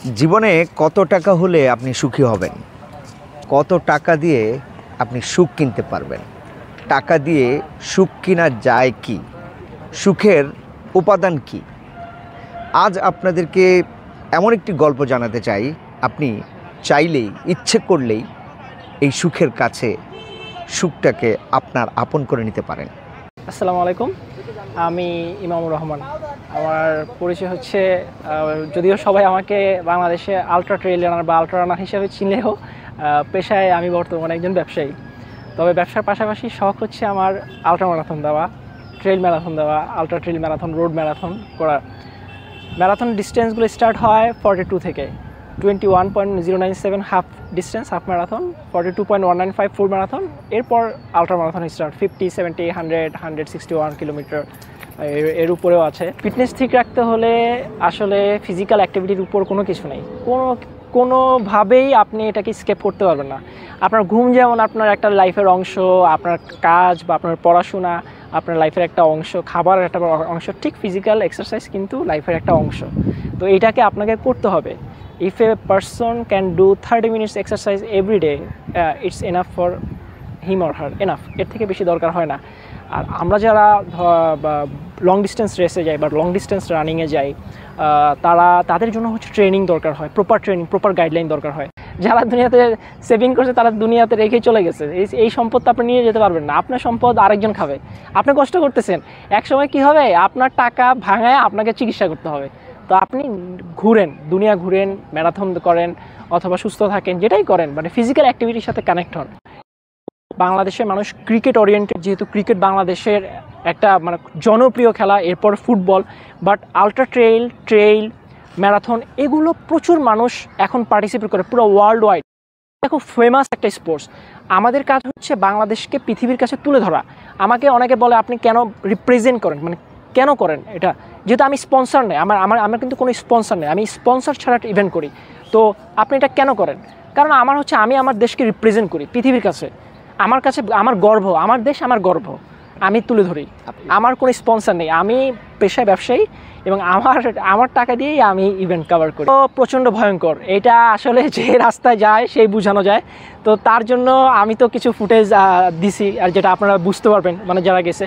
জীবনে কত টাকা হলে আপনি সুখী হবেন? কত টাকা দিয়ে আপনি সুখ কিনতে পারবেন? টাকা দিয়ে সুখ কিনা যায় কি? সুখের উপাদান কি? আজ আপনাদেরকে এমন একটি গল্প জানাতে চাই, আপনি চাইলেই, ইচ্ছে করলেই এই সুখের কাছে সুখটাকে আপনার আপন করে নিতে পারেন। আসসালামু আলাইকুম, আমি ইমামুর রহমান। আমার পরিচয় হচ্ছে, যদিও সবাই আমাকে বাংলাদেশে আলট্রা ট্রেইল রানার বা আলট্রা রানার হিসেবে চিনলেও পেশায় আমি বর্তমানে একজন ব্যবসায়ী। তবে ব্যবসার পাশাপাশি শখ হচ্ছে আমার আলট্রা ম্যারাথন দেওয়া, ট্রেইল ম্যারাথন দেওয়া, ultra trail marathon, road marathon করা। ম্যারাথন ডিস্টেন্সগুলো স্টার্ট হয় 42 থেকে 21.097 হাফ ডিস্টেন্স, হাফ ম্যারাথন, 42.195 ফুল ম্যারাথন, এরপর আলট্রা ম্যারাথন স্টার্ট 50, 70, 100, 161 কিলোমিটার, এর উপরেও আছে। ফিটনেস ঠিক রাখতে হলে আসলে ফিজিক্যাল অ্যাক্টিভিটির উপর কোনো কিছু নেই, কোনোভাবেই আপনি এটাকে স্কেপ করতে পারবেন না। আপনার ঘুম যেমন আপনার একটা লাইফের অংশ, আপনার কাজ বা আপনার পড়াশোনা আপনার লাইফের একটা অংশ, খাবারের একটা অংশ, ঠিক ফিজিক্যাল এক্সারসাইজ কিন্তু লাইফের একটা অংশ। তো এইটাকে আপনাকে করতে হবে। If a person can do 30 minutes exercise every day, it's enough for him or her, enough, এর থেকে বেশি দরকার হয় না। আর আমরা যারা লং ডিস্টেন্স রেসে যাই বা লং ডিস্টেন্স রানিংয়ে যাই, তাদের জন্য হচ্ছে ট্রেনিং দরকার হয়, প্রপার ট্রেনিং, প্রপার গাইডলাইন দরকার হয়। যারা দুনিয়াতে সেভিং করছে তারা দুনিয়াতে রেখেই চলে গেছে। এই সম্পদ আপনি নিয়ে যেতে পারবেন না, আপনার সম্পদ আরেকজন খাবে। আপনি কষ্ট করতেছেন, একসময় কি হবে, আপনার টাকা ভাঙায় আপনাকে চিকিৎসা করতে হবে। তো আপনি ঘুরেন, দুনিয়া ঘুরেন, ম্যারাথন করেন অথবা সুস্থ থাকেন, যেটাই করেন, মানে ফিজিক্যাল অ্যাক্টিভিটির সাথে কানেক্ট হন। বাংলাদেশের মানুষ ক্রিকেট ওরিয়েন্টেড, যেহেতু ক্রিকেট বাংলাদেশের একটা মানে জনপ্রিয় খেলা, এরপর football, but ultra trail marathon এগুলো প্রচুর মানুষ এখন পার্টিসিপেট করে পুরো ওয়ার্ল্ড ওয়াইড। এটা খুব ফেমাস একটা স্পোর্টস। আমাদের কাজ হচ্ছে বাংলাদেশকে পৃথিবীর কাছে তুলে ধরা। আমাকে অনেকে বলে আপনি কেন রিপ্রেজেন্ট করেন, মানে কেন করেন এটা? যেহেতু আমি স্পন্সর নেই, আমার কিন্তু কোনো স্পন্সর নেই, আমি স্পন্সর ছাড়া একটা ইভেন্ট করি। তো আপনি এটা কেন করেন? কারণ আমার হচ্ছে আমি আমার দেশকে রিপ্রেজেন্ট করি পৃথিবীর কাছে। আমার কাছে আমার গর্ব, আমার দেশ আমার গর্ব, আমি তুলে ধরি। আমার কোনো স্পন্সর নেই, আমি পেশায় ব্যবসায়ী এবং আমার টাকা দিয়েই আমি ইভেন্ট কভার করি। তো প্রচণ্ড ভয়ঙ্কর এটা, আসলে যে রাস্তায় যায় সেই বোঝানো যায়। তো তার জন্য আমি তো কিছু ফুটেজ দিছি, আর যেটা আপনারা বুঝতে পারবেন মানে যারা গেছে।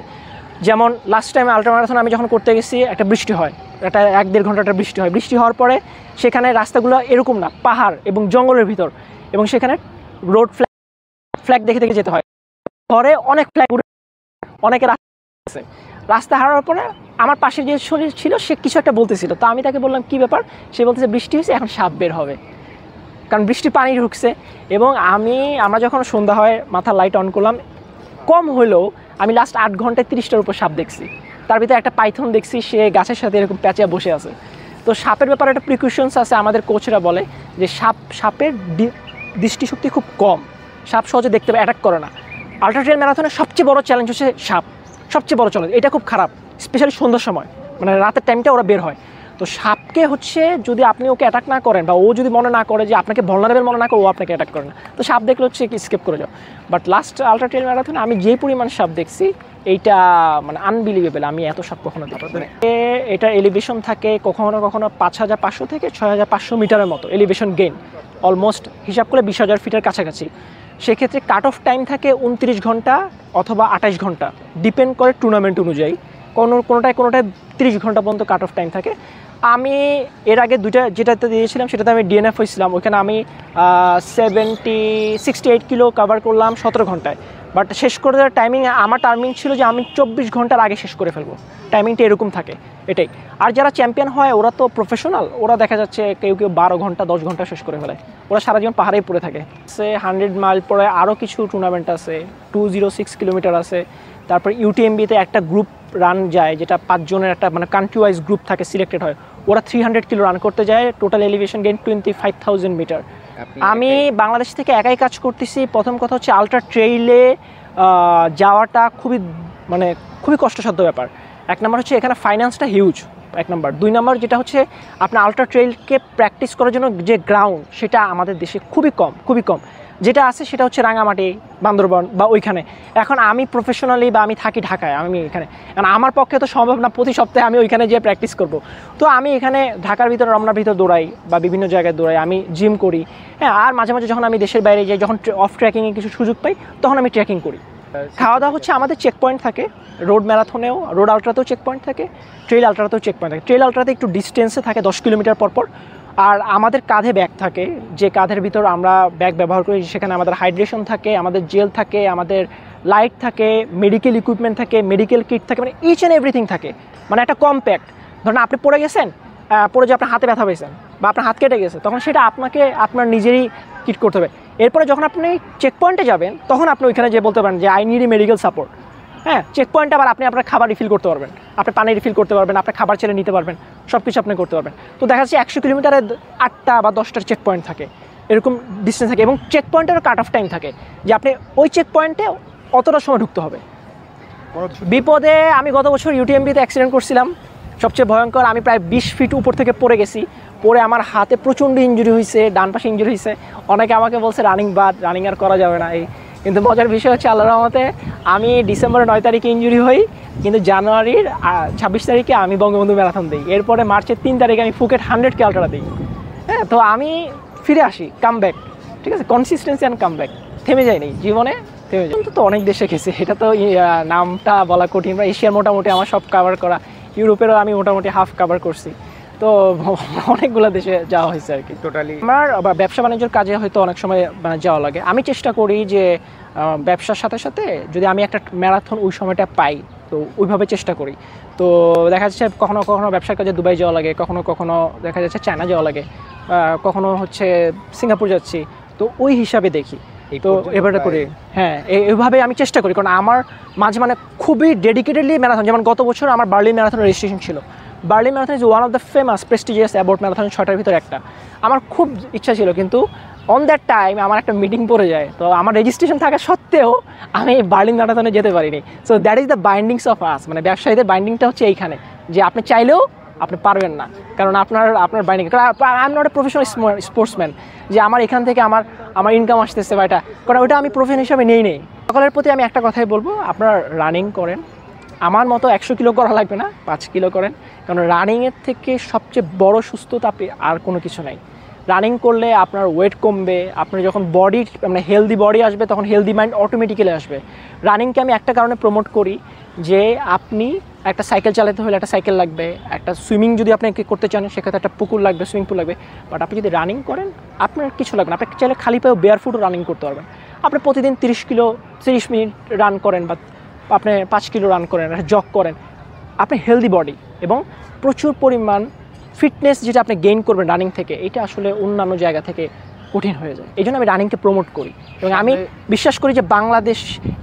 যেমন লাস্ট টাইম আলট্রা ম্যারাথন আমি যখন করতে গেছি, একটা বৃষ্টি হয়, একটা 1-1.5 ঘন্টা একটা বৃষ্টি হয়। বৃষ্টি হওয়ার পরে সেখানে রাস্তাগুলো এরকম না, পাহাড় এবং জঙ্গলের ভিতর, এবং সেখানে রোড ফ্ল্যাগ দেখে দেখে যেতে হয়। পরে অনেক ফ্ল্যাগ, অনেকে রাস্তা হারার পরে আমার পাশে যে ছিল সে কিছু একটা বলতেছিল। তো আমি তাকে বললাম কী ব্যাপার? সে বলতেছে বৃষ্টি হয়েছে, এখন সাপ বের হবে, কারণ বৃষ্টি পানি ঢুকছে। এবং আমরা যখন সন্ধ্যা হয় মাথার লাইট অন করলাম, কম হলেও আমি লাস্ট 8 ঘন্টায় 30টার উপর সাপ দেখছি। তার ভিতরে একটা পাইথন দেখছি, সে গাছের সাথে এরকম প্যাঁচিয়া বসে আছে। তো সাপের ব্যাপারে একটা প্রিকশনস আছে, আমাদের কোচরা বলে যে সাপের দৃষ্টিশক্তি খুব কম, সাপ সহজে দেখতে পায়, অ্যাটাক করে না। আলট্রা ট্রেইল ম্যারাথনের সবচেয়ে বড় চ্যালেঞ্জ হচ্ছে সাপ, সবচেয়ে বড় চ্যালেঞ্জ। এটা খুব খারাপ, স্পেশালি সন্ধ্যার সময়, মানে রাতের টাইমটা ওরা বের হয়। তো সাপকে হচ্ছে যদি আপনি ওকে অ্যাটাক না করেন বা ও যদি মনে না করে যে আপনাকে ভলনারেবল মনে না করে, ও আপনাকে অ্যাটাক করে না। তো সাপ দেখলে হচ্ছে কি স্কেপ করে যাও। বাট লাস্ট আলট্রা ট্রেইল ম্যারাথনে আমি যে পরিমাণ সাপ দেখছি, এইটা মানে আনবিলিভেবল। আমি এত সাপ কখনো দেখিনি। এটা এলিভেশন থাকে কখনো কখনো 5500 থেকে 6500 মিটারের মতো এলিভেশন গেইন, অলমোস্ট হিসাব করে 20,000 ফিটের কাছাকাছি। সেক্ষেত্রে কাট অফ টাইম থাকে 29 ঘন্টা অথবা 28 ঘন্টা, ডিপেন্ড করে টুর্নামেন্ট অনুযায়ী। কোনোটায় 30 ঘন্টা পর্যন্ত কাট অফ টাইম থাকে। আমি এর আগে যেটাতে দিয়েছিলাম সেটাতে আমি ডিএনএফ হয়েছিলাম, ওইখানে আমি 68 কিলো কভার করলাম 17 ঘন্টায়। বাট শেষ করে দেওয়ার আমার টাইমিং ছিল যে আমি 24 ঘন্টার আগে শেষ করে ফেলবো, টাইমিংটা এরকম থাকে এটাই। আর যারা চ্যাম্পিয়ন হয় ওরা তো প্রফেশনাল, ওরা দেখা যাচ্ছে কেউ 12 ঘন্টা 10 ঘন্টা শেষ করে ফেলে, ওরা সারা জীবন পাহাড়েই পড়ে থাকে। 100 মাইল পরে আরও কিছু টুর্নামেন্ট আছে, 206 কিলোমিটার আছে। তারপর ইউটিএমবিতে একটা গ্রুপ রান যায়, যেটা 5 জনের একটা মানে কান্ট্রি ওয়াইজ গ্রুপ থাকে, সিলেক্টেড হয়, ওরা 300 কিলো রান করতে যায়, টোটাল এলিভেশন গেইন 25,000 মিটার। আমি বাংলাদেশ থেকে একাই কাজ করতেছি। প্রথম কথা হচ্ছে আলট্রা ট্রেইলে যাওয়াটা খুবই কষ্টসাধ্য ব্যাপার। এক নম্বর হচ্ছে এখানে ফাইন্যান্সটা হিউজ, এক নম্বর। 2 নম্বর যেটা হচ্ছে আপনার আল্ট্রা ট্রেইলকে প্র্যাকটিস করার জন্য যে গ্রাউন্ড, সেটা আমাদের দেশে খুবই কম। যেটা আছে সেটা হচ্ছে রাঙামাটি, বান্দরবন বা ওইখানে। এখন আমি প্রফেশনালি বা আমি থাকি ঢাকায়, আমি এখানে, কারণ আমার পক্ষে তো সম্ভব না প্রতি সপ্তাহে আমি ওইখানে যেয়ে প্র্যাকটিস করব। তো আমি এখানে ঢাকার ভিতরে, রমনার ভিতরে দৌড়াই বা বিভিন্ন জায়গায় দৌড়াই, আমি জিম করি। হ্যাঁ, আর মাঝে মাঝে যখন আমি দেশের বাইরে যাই, যখন অফ ট্রেকিংয়ে কিছু সুযোগ পাই, তখন আমি ট্রেকিং করি। খাওয়া দাওয়া হচ্ছে আমাদের চেক পয়েন্ট থাকে, রোড ম্যারাথনেও, রোড আল্ট্রাতেও চেক পয়েন্ট থাকে, ট্রেইল আল্ট্রাতেও চেক পয়েন্ট থাকে। ট্রেইল আল্ট্রাতে একটু ডিস্টেন্সে থাকে 10 কিলোমিটার পর। আর আমাদের কাঁধে ব্যাগ থাকে, যে কাঁধের ভিতর আমরা ব্যাগ ব্যবহার করি, সেখানে আমাদের হাইড্রেশন থাকে, আমাদের জেল থাকে, আমাদের লাইট থাকে, মেডিকেল ইকুইপমেন্ট থাকে, মেডিকেল কিট থাকে, মানে ইচ অ্যান্ড এভরিথিং থাকে। মানে একটা কম্প্যাক্ট। ধরুন আপনি পড়ে গেছেন, পড়ে যে আপনার হাতে ব্যথা পেয়েছেন বা আপনার হাত কেটে গেছে, তখন সেটা আপনাকে আপনার নিজেরই কিট করতে হবে। এরপরে যখন আপনি চেক পয়েন্টে যাবেন, তখন আপনি ওইখানে যে বলতে পারেন যে আই নিড মেডিকেল সাপোর্ট। হ্যাঁ, চেক পয়েন্টে আবার আপনি আপনার খাবার রিফিল করতে পারবেন, আপনি পানি রিফিল করতে পারবেন, আপনার খাবার ছেড়ে নিতে পারবেন, সব কিছু আপনি করতে পারবেন। তো দেখা যাচ্ছে 100 কিলোমিটারে 8টা বা 10টার চেক পয়েন্ট থাকে, এরকম ডিস্টেন্স থাকে। এবং চেক পয়েন্টেরও কাট অফ টাইম থাকে, যে আপনি ওই চেক পয়েন্টে অতটা সময় ঢুকতে হবে। বিপদে আমি গত বছর ইউটিএমবিতে অ্যাক্সিডেন্ট করছিলাম, সবচেয়ে ভয়ঙ্কর। আমি প্রায় 20 ফিট উপর থেকে পড়ে গেছি। পরে আমার হাতে প্রচণ্ড ইঞ্জুরি হয়েছে, ডান পাশে ইঞ্জুরি হয়েছে। অনেকে আমাকে বলছে রানিং বাদ, রানিং আর করা যাবে না। কিন্তু মজার বিষয় হচ্ছে, আল্লাহর রহমতে আমি ডিসেম্বরের 9 তারিখে ইঞ্জুরি হই, কিন্তু জানুয়ারির 26 তারিখে আমি বঙ্গবন্ধু ম্যারাথন দিই। এরপরে মার্চের 3 তারিখে আমি ফুকেট 100K আল্ট্রা দিই। হ্যাঁ, তো আমি ফিরে আসি, কাম ব্যাক, ঠিক আছে, কনসিস্টেন্সি অ্যান্ড কাম ব্যাক, থেমে যায়নি জীবনে, থেমে যায়। তো অনেক দেশে গেছে, এটা তো নামটা বলা কঠিন। বা এশিয়ার মোটামুটি আমার সব কভার করা, ইউরোপেরও আমি মোটামুটি হাফ কভার করছি। তো অনেকগুলো দেশে যাওয়া হয়েছে আর কি। টোটালি আমার ব্যবসা বাণিজ্যের কাজে হয়তো অনেক সময় যাওয়া লাগে। আমি চেষ্টা করি যে ব্যবসার সাথে সাথে যদি আমি একটা ম্যারাথন ওই সময়টা পাই, তো ওইভাবে চেষ্টা করি। তো দেখা যাচ্ছে কখনো কখনো ব্যবসার কাজে দুবাই যাওয়া লাগে, কখনো কখনো দেখা যাচ্ছে চায়না যাওয়া লাগে, কখনো হচ্ছে সিঙ্গাপুর যাচ্ছি। তো ওই হিসাবে দেখি, তো এবারে করি। হ্যাঁ, এইভাবে আমি চেষ্টা করি, কারণ আমার মাঝে মানে খুবই ডেডিকেটেডলি ম্যারাথন। যেমন গত বছর আমার বার্লিন ম্যারাথনের রেজিস্ট্রেশন ছিল। Berlin marathon is one of the famous prestigious about marathon, 6টার ভিতরে একটা। আমার খুব ইচ্ছা ছিল, কিন্তু অন দ্যাট টাইম আমার একটা মিটিং পড়ে যায়। তো আমার রেজিস্ট্রেশন থাকা সত্ত্বেও আমি বার্লিন ম্যারাথনে যেতে পারিনি। So that is the bindings of us, মানে ব্যবসায়ীদের বাইন্ডিংটা হচ্ছে এইখানে, যে আপনি চাইলেও আপনি পারবেন না, কারণ আপনার binding. I am not a professional sportsman যে আমার এখান থেকে আমার ইনকাম আসতেছে বা এটা, কারণ ওইটা আমি প্রফেশন হিসাবে নেই। সকলের প্রতি আমি একটা কথাই বলবো, আপনারা রানিং করেন। আমার মতো 100 কিলো করা লাগবে না, 5 কিলো করেন, কারণ রানিংয়ের থেকে সবচেয়ে বড় সুস্থতা আর কোনো কিছু নাই। রানিং করলে আপনার ওয়েট কমবে, আপনার যখন মানে হেলদি বডি আসবে, তখন হেলদি মাইন্ড অটোমেটিক্যালি আসবে। রানিংকে আমি একটা কারণে প্রমোট করি, যে আপনি একটা সাইকেল চালাতে হলে একটা সাইকেল লাগবে, একটা সুইমিং যদি আপনি করতে চান সেক্ষেত্রে একটা পুকুর লাগবে, সুইমিং পুল লাগবে। বাট আপনি যদি রানিং করেন, আপনার কিছু লাগবে না। আপনি চাইলে খালি পায়ে বেয়ার ফুটও রানিং করতে পারবেন। আপনি প্রতিদিন 30 মিনিট রান করেন, বা আপনি 5 কিলো রান করেন, জগ করেন, আপনি হেলদি বডি এবং প্রচুর পরিমাণ ফিটনেস যেটা আপনি গেইন করবেন রানিং থেকে, এটা আসলে অন্যান্য জায়গা থেকে কঠিন হয়ে যায়। এই জন্য আমি রানিংকে প্রমোট করি, এবং আমি বিশ্বাস করি যে বাংলাদেশ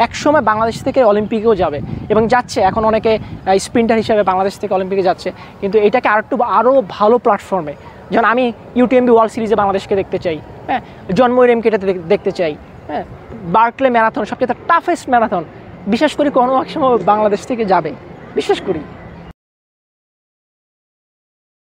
একসময় বাংলাদেশ থেকে অলিম্পিকেও যাবে, এবং যাচ্ছে। এখন অনেকে স্প্রিন্টার হিসেবে বাংলাদেশ থেকে অলিম্পিকে যাচ্ছে, কিন্তু এটাকে আরও ভালো প্ল্যাটফর্মে, যেমন আমি ইউটিএমবি ওয়ার্ল্ড সিরিজে বাংলাদেশকে দেখতে চাই। হ্যাঁ, জন্মইর এমকেটাতে দেখতে চাই। হ্যাঁ, বার্কলে ম্যারাথন সবচেয়ে টাফেস্ট ম্যারাথন, বিশ্বাস করি কোনো এক সময় বাংলাদেশ থেকে যাবে, বিশ্বাস করি।